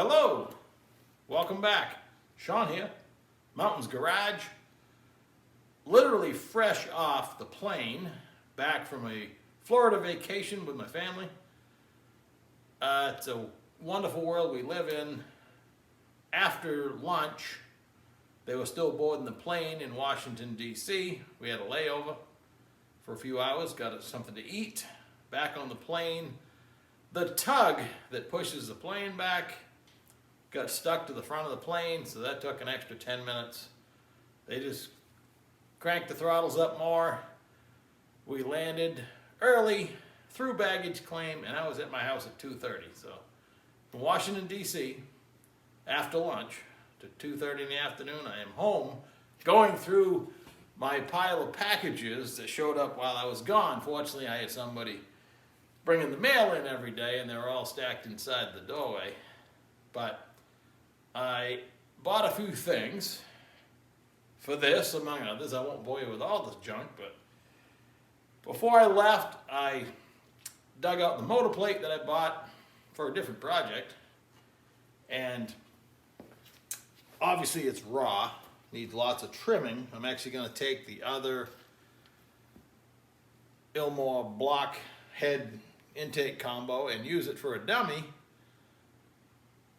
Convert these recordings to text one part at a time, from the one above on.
Hello, welcome back. Sean here, Mountains Garage. Literally fresh off the plane, back from a Florida vacation with my family. It's a wonderful world we live in. After lunch, they were still boarding the plane in Washington, D.C. We had a layover for a few hours, got us something to eat. Back on the plane, the tug that pushes the plane back got stuck to the front of the plane, so that took an extra 10 minutes. They just cranked the throttles up more. We landed early, through baggage claim, and I was at my house at 2:30. So from Washington, D.C., after lunch to 2:30 in the afternoon, I am home going through my pile of packages that showed up while I was gone. Fortunately, I had somebody bringing the mail in every day, and they were all stacked inside the doorway. But I bought a few things for this, among others. I won't bore you with all this junk, but before I left, I dug out the motor plate that I bought for a different project, and obviously it's raw, needs lots of trimming. I'm actually going to take the other Ilmor block head intake combo and use it for a dummy.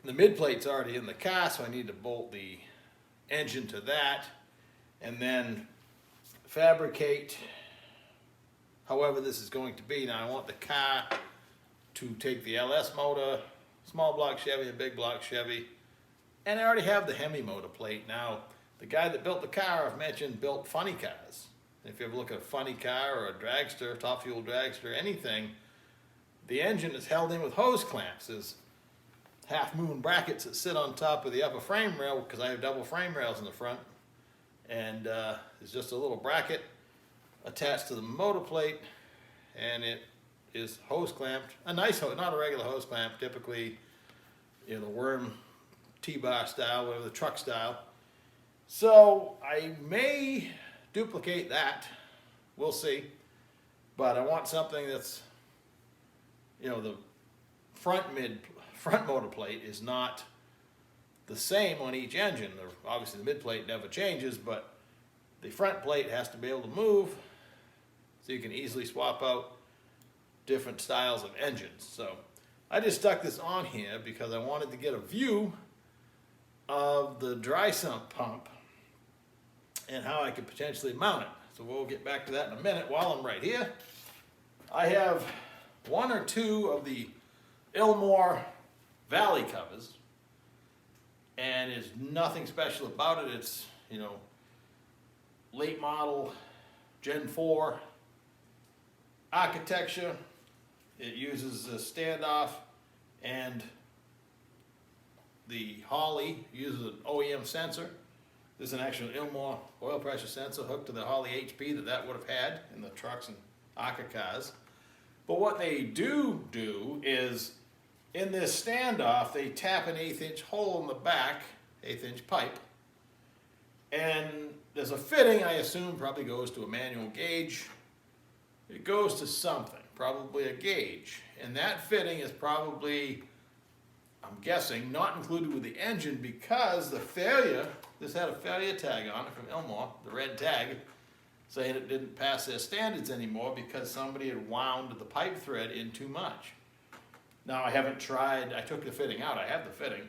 The mid plate's already in the car, so I need to bolt the engine to that and then fabricate however this is going to be. Now I want the car to take the LS motor, small block Chevy, a big block Chevy, and I already have the Hemi motor plate. Now the guy that built the car, I've mentioned, built funny cars. If you ever look at a funny car or a dragster, top fuel dragster, anything, the engine is held in with hose clamps. There's half moon brackets that sit on top of the upper frame rail, because I have double frame rails in the front, and there's just a little bracket attached to the motor plate, and it is hose clamped, a nice hose, not a regular hose clamp, typically, you know, the worm T-bar style, whatever, the truck style. So I may duplicate that, we'll see, but I want something that's, you know, the front motor plate is not the same on each engine. Obviously the mid plate never changes, but the front plate has to be able to move, so you can easily swap out different styles of engines. So I just stuck this on here because I wanted to get a view of the dry sump pump and how I could potentially mount it. So we'll get back to that in a minute. While I'm right here, I have one or two of the Ilmor valley covers, and there's nothing special about it. It's, you know, late model Gen 4 architecture. It uses a standoff, and the Holley uses an OEM sensor. There's an actual Ilmor oil pressure sensor hooked to the Holley HP that would have had in the trucks and ARCA cars. But what they do is, in this standoff, they tap an 1/8 inch hole in the back, 1/8 inch pipe, and there's a fitting, I assume, probably goes to a manual gauge. It goes to something, probably a gauge, and that fitting is probably, I'm guessing, not included with the engine, because the failure, this had a failure tag on it from Ilmor, the red tag, saying it didn't pass their standards anymore because somebody had wound the pipe thread in too much. Now I haven't tried, I took the fitting out, I have the fitting,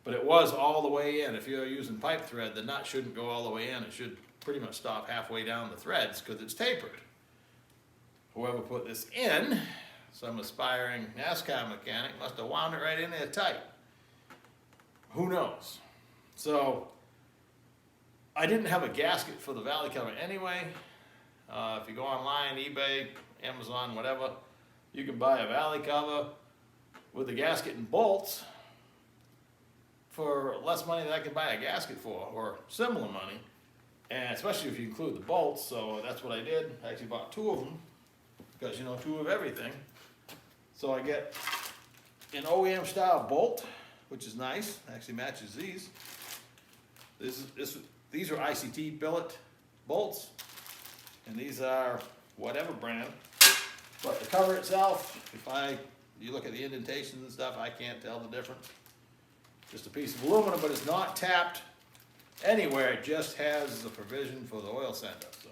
but it was all the way in. If you're using pipe thread, the nut shouldn't go all the way in. It should pretty much stop halfway down the threads because it's tapered. Whoever put this in, some aspiring NASCAR mechanic, must have wound it right in there tight. Who knows? So I didn't have a gasket for the valley cover anyway. If you go online, eBay, Amazon, whatever, you can buy a valley cover with the gasket and bolts for less money than I can buy a gasket for, or similar money, and especially if you include the bolts. So that's what I did. I actually bought 2 of them, because, you know, 2 of everything. So I get an OEM style bolt, which is nice, actually matches these. These are ICT billet bolts, and these are whatever brand, but the cover itself, you look at the indentations and stuff, I can't tell the difference. just a piece of aluminum, but it's not tapped anywhere. It just has the provision for the oil center. So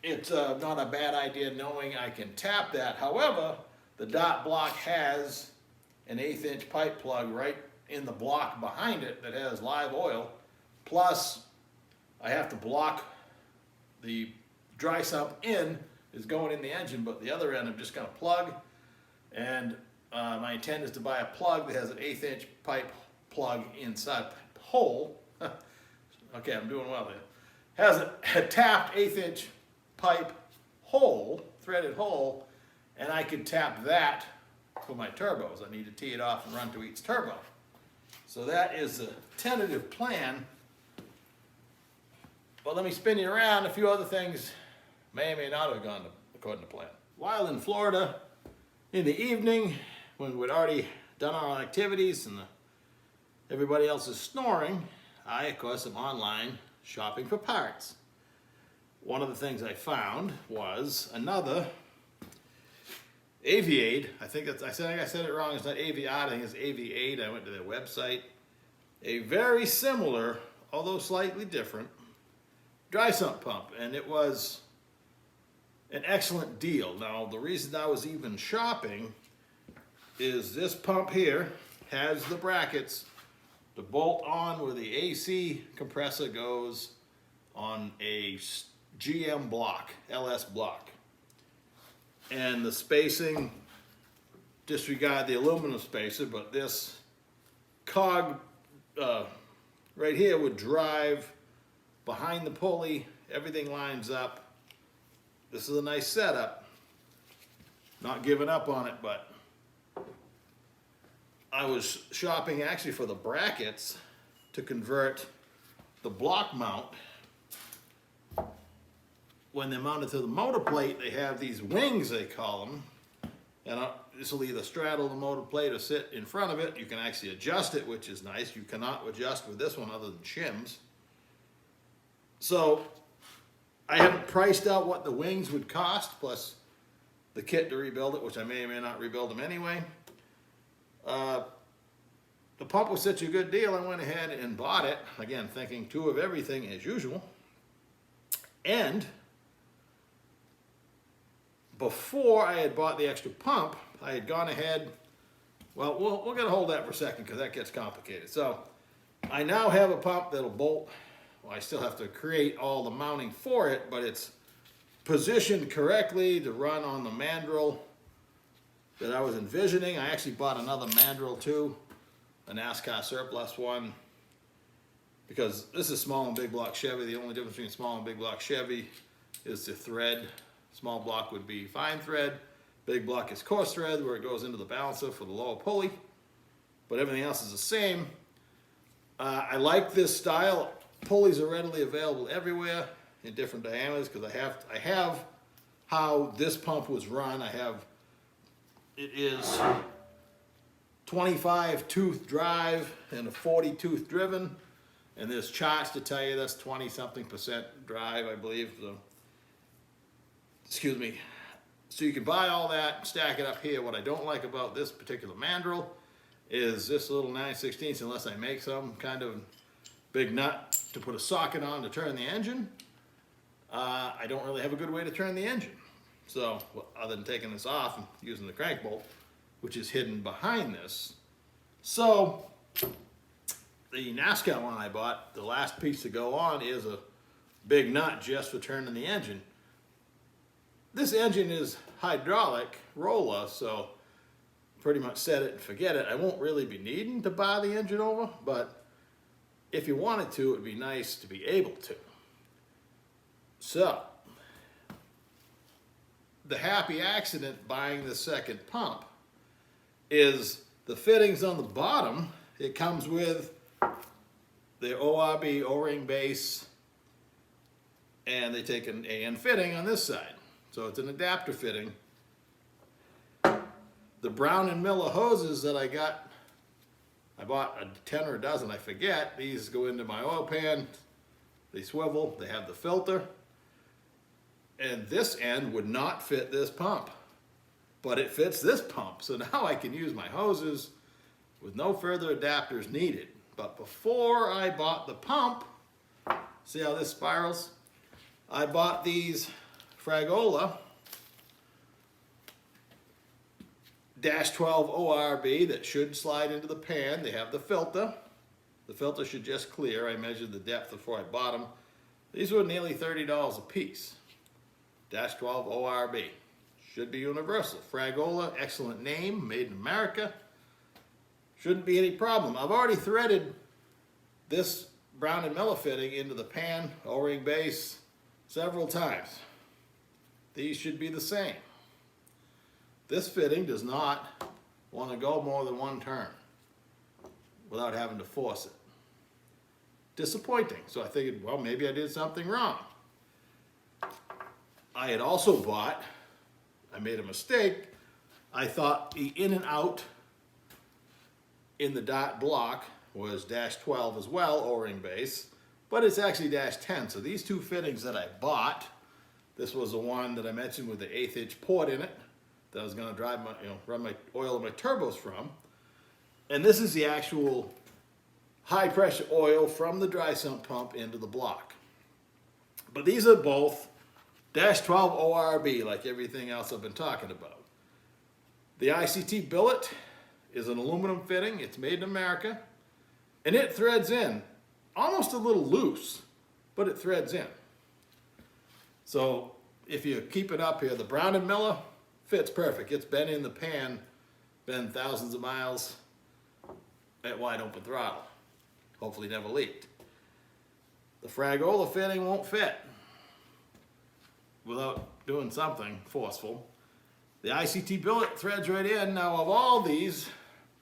it's not a bad idea knowing I can tap that. However, the dot block has an 1/8 inch pipe plug right in the block behind it that has live oil. Plus, I have to block the dry sump in is going in the engine, but the other end I'm just going to plug. And my intent is to buy a plug that has an 1/8 inch pipe plug inside hole. Okay, I'm doing well there. Has a tapped 1/8 inch pipe hole, threaded hole, and I could tap that for my turbos. I need to tee it off and run to each turbo. So that is the tentative plan. But let me spin you around. A few other things may or may not have gone according to plan. While in Florida, in the evening, when we'd already done our activities and everybody else is snoring, I, of course, am online shopping for parts. One of the things I found was another Aviade. I think I said it wrong. It's not Aviade. I think it's Aviade. I went to their website. A very similar, although slightly different, dry sump pump, and it was an excellent deal. Now, the reason I was even shopping is this pump here has the brackets to bolt on where the AC compressor goes on a GM block, LS block. And the spacing, disregard the aluminum spacer, but this cog right here would drive behind the pulley. Everything lines up. This is a nice setup. Not giving up on it, but I was shopping actually for the brackets to convert the block mount. When they're mounted to the motor plate, they have these wings, they call them. And this will either straddle the motor plate or sit in front of it. You can actually adjust it, which is nice. You cannot adjust with this one other than shims. So I haven't priced out what the wings would cost, plus the kit to rebuild it, which I may or may not rebuild them anyway. The pump was such a good deal, I went ahead and bought it. Again, thinking two of everything as usual. And before I had bought the extra pump, I had gone ahead, well, we're going to hold that for a second because that gets complicated. So I now have a pump that'll bolt. Well, I still have to create all the mounting for it, but it's positioned correctly to run on the mandrel that I was envisioning. I actually bought another mandrel too, a NASCAR surplus one, because this is small and big block Chevy. The only difference between small and big block Chevy is the thread. Small block would be fine thread. Big block is coarse thread where it goes into the balancer for the lower pulley. But everything else is the same. I like this style. Pulleys are readily available everywhere in different diameters because I have how this pump was run. It is 25 tooth drive and a 40 tooth driven. And there's charts to tell you that's 20-something% drive, I believe. So, excuse me. So you can buy all that, stack it up here. What I don't like about this particular mandrel is this little 9/16, unless I make some kind of big nut to put a socket on to turn the engine. I don't really have a good way to turn the engine. So, well, other than taking this off and using the crank bolt, which is hidden behind this. So, the NASCAR one I bought, the last piece to go on is a big nut just for turning the engine. This engine is hydraulic roller, so pretty much set it and forget it. I won't really be needing to buy the engine over, but if you wanted to, it would be nice to be able to. So, the happy accident buying the second pump is the fittings on the bottom. It comes with the ORB O-ring base, and they take an AN fitting on this side. So it's an adapter fitting. The Brown & Miller hoses that I bought a 10 or a dozen, I forget. These go into my oil pan. They swivel, they have the filter. And this end would not fit this pump, but it fits this pump. So now I can use my hoses with no further adapters needed. But before I bought the pump, see how this spirals? I bought these Fragola -12 ORB that should slide into the pan. They have the filter. The filter should just clear. I measured the depth before I bought them. These were nearly $30 a piece. -12 ORB. Should be universal. Fragola, excellent name, made in America. Shouldn't be any problem. I've already threaded this Brown and Miller fitting into the pan, O-ring base, several times. These should be the same. This fitting does not want to go more than one turn without having to force it. Disappointing. So I figured, well, maybe I did something wrong. I had also bought, I made a mistake. I thought the in and out in the dot block was -12 as well, O-ring base, but it's actually -10. So these two fittings that I bought, this was the one that I mentioned with the 1/8 inch port in it that I was going to drive my, run my oil and my turbos from. And this is the actual high pressure oil from the dry sump pump into the block. But these are both -12 ORB, like everything else I've been talking about. The ICT billet is an aluminum fitting. It's made in America. And it threads in, almost a little loose, but it threads in. So if you keep it up here, the Brown and Miller fits perfect. It's been in the pan, been thousands of miles at wide open throttle. Hopefully never leaked. The Fragola fitting won't fit without doing something forceful. The ICT billet threads right in. Now of all these,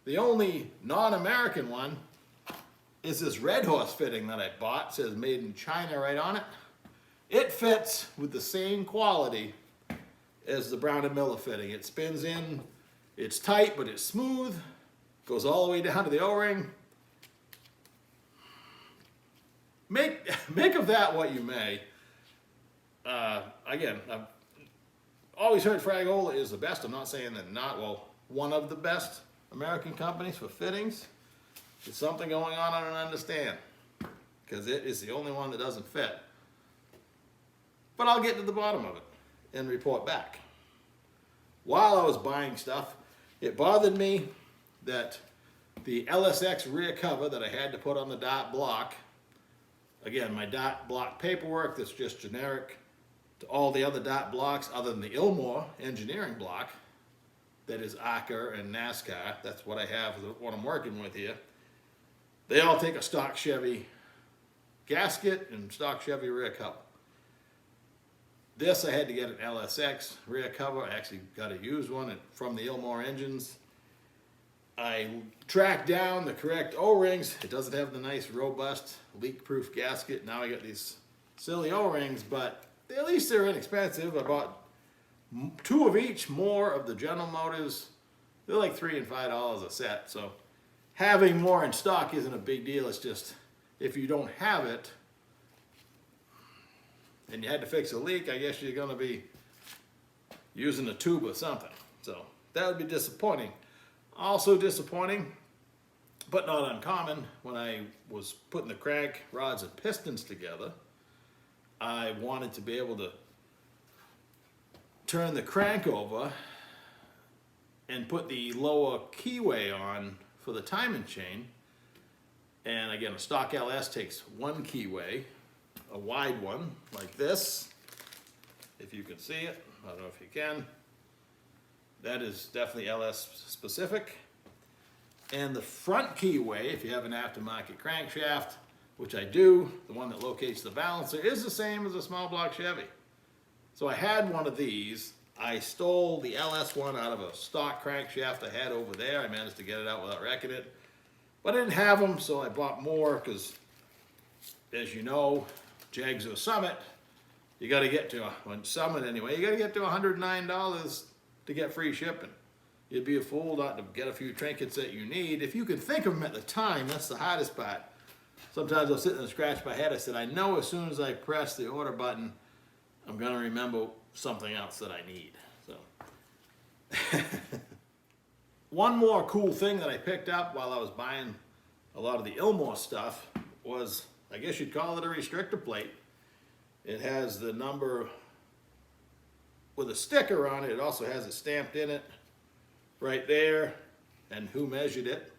the only non-American one is this Red Horse fitting that I bought. It says made in China right on it. It fits with the same quality as the Brown and Miller fitting. It spins in, it's tight, but it's smooth. Goes all the way down to the O-ring. Make of that what you may. Again, I've always heard Fragola is the best. I'm not saying that not, well, one of the best American companies for fittings. There's something going on I don't understand, because it is the only one that doesn't fit. But I'll get to the bottom of it and report back. While I was buying stuff, it bothered me that the LSX rear cover that I had to put on the dot block, again, my dot block paperwork that's just generic to all the other dot blocks other than the Ilmor engineering block that is ACA and NASCAR. That's what I have, what I'm working with here. They all take a stock Chevy gasket and stock Chevy rear cover. This I had to get an LSX rear cover. I actually got a used one from the Ilmor engines. I tracked down the correct O-rings. It doesn't have the nice, robust, leak-proof gasket. Now I got these silly O-rings, but at least they're inexpensive. I bought 2 of each, more of the General Motors. They're like $3 and $5 a set. So having more in stock isn't a big deal. It's just if you don't have it and you had to fix a leak, I guess you're going to be using a tube or something. So that would be disappointing. Also disappointing, but not uncommon, when I was putting the crank rods and pistons together, I wanted to be able to turn the crank over and put the lower keyway on for the timing chain. And again, a stock LS takes 1 keyway, a wide one like this, if you can see it. I don't know if you can. That is definitely LS specific. And the front keyway, if you have an aftermarket crankshaft, which I do, the one that locates the balancer, is the same as a small block Chevy. So I had one of these. I stole the LS one out of a stock crankshaft I had over there. I managed to get it out without wrecking it. But I didn't have them, so I bought more because, as you know, Jags or Summit, you got to get to, on Summit anyway, you got to get to $109 to get free shipping. You'd be a fool not to get a few trinkets that you need. If you could think of them at the time, that's the hardest part. Sometimes I'll sit there and scratch my head. I said, I know as soon as I press the order button, I'm going to remember something else that I need. So, one more cool thing that I picked up while I was buying a lot of the Ilmor stuff was, I guess you'd call it a restrictor plate. It has the number with a sticker on it. It also has it stamped in it right there and who measured it.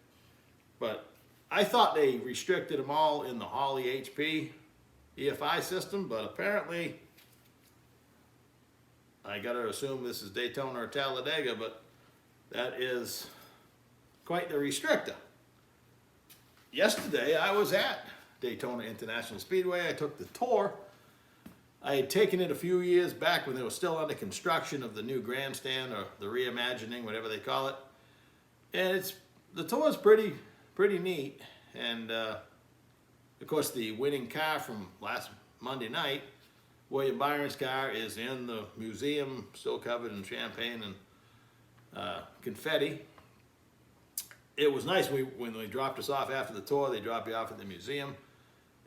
But I thought they restricted them all in the Holley HP EFI system, but apparently I gotta assume this is Daytona or Talladega, but that is quite the restrictor. Yesterday I was at Daytona International Speedway. I took the tour. I had taken it a few years back when they were still under construction of the new grandstand, or the reimagining, whatever they call it. And the tour is pretty neat. And of course the winning car from last Monday night, William Byron's car, is in the museum, still covered in champagne and confetti. It was nice when they dropped us off after the tour. They drop you off at the museum,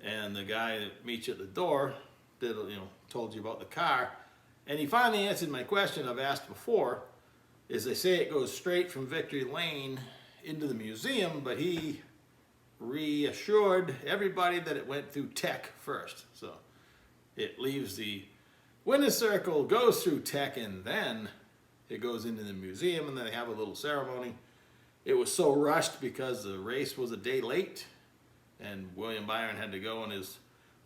and the guy that meets you at the door told you about the car, and he finally answered my question I've asked before. Is they say it goes straight from Victory Lane into the museum, but he reassured everybody that it went through Tech first. So it leaves the winner's circle, goes through Tech, and then it goes into the museum, and then they have a little ceremony. It was so rushed because the race was a day late, and William Byron had to go on his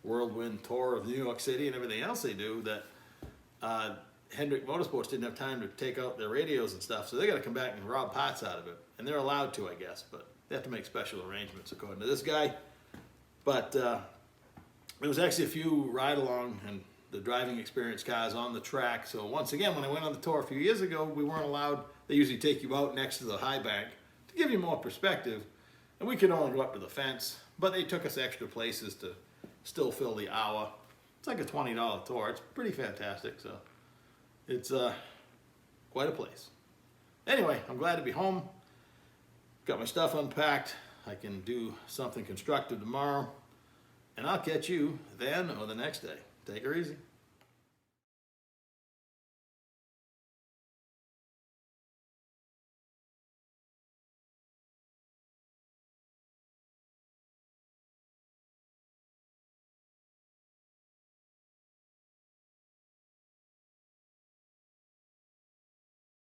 whirlwind tour of New York City and everything else they do, that Hendrick Motorsports didn't have time to take out their radios and stuff, so they got to come back and rob parts out of it. And they're allowed to, I guess, but they have to make special arrangements according to this guy. But there was actually a few ride-along and the driving experience cars on the track. So once again, when I went on the tour a few years ago, we weren't allowed. They usually take you out next to the high bank to give you more perspective, and we could only go up to the fence, but they took us extra places to still fill the hour. It's like a $20 tour. It's pretty fantastic. So it's quite a place. Anyway, I'm glad to be home. Got my stuff unpacked. I can do something constructive tomorrow, and I'll catch you then or the next day. Take her easy.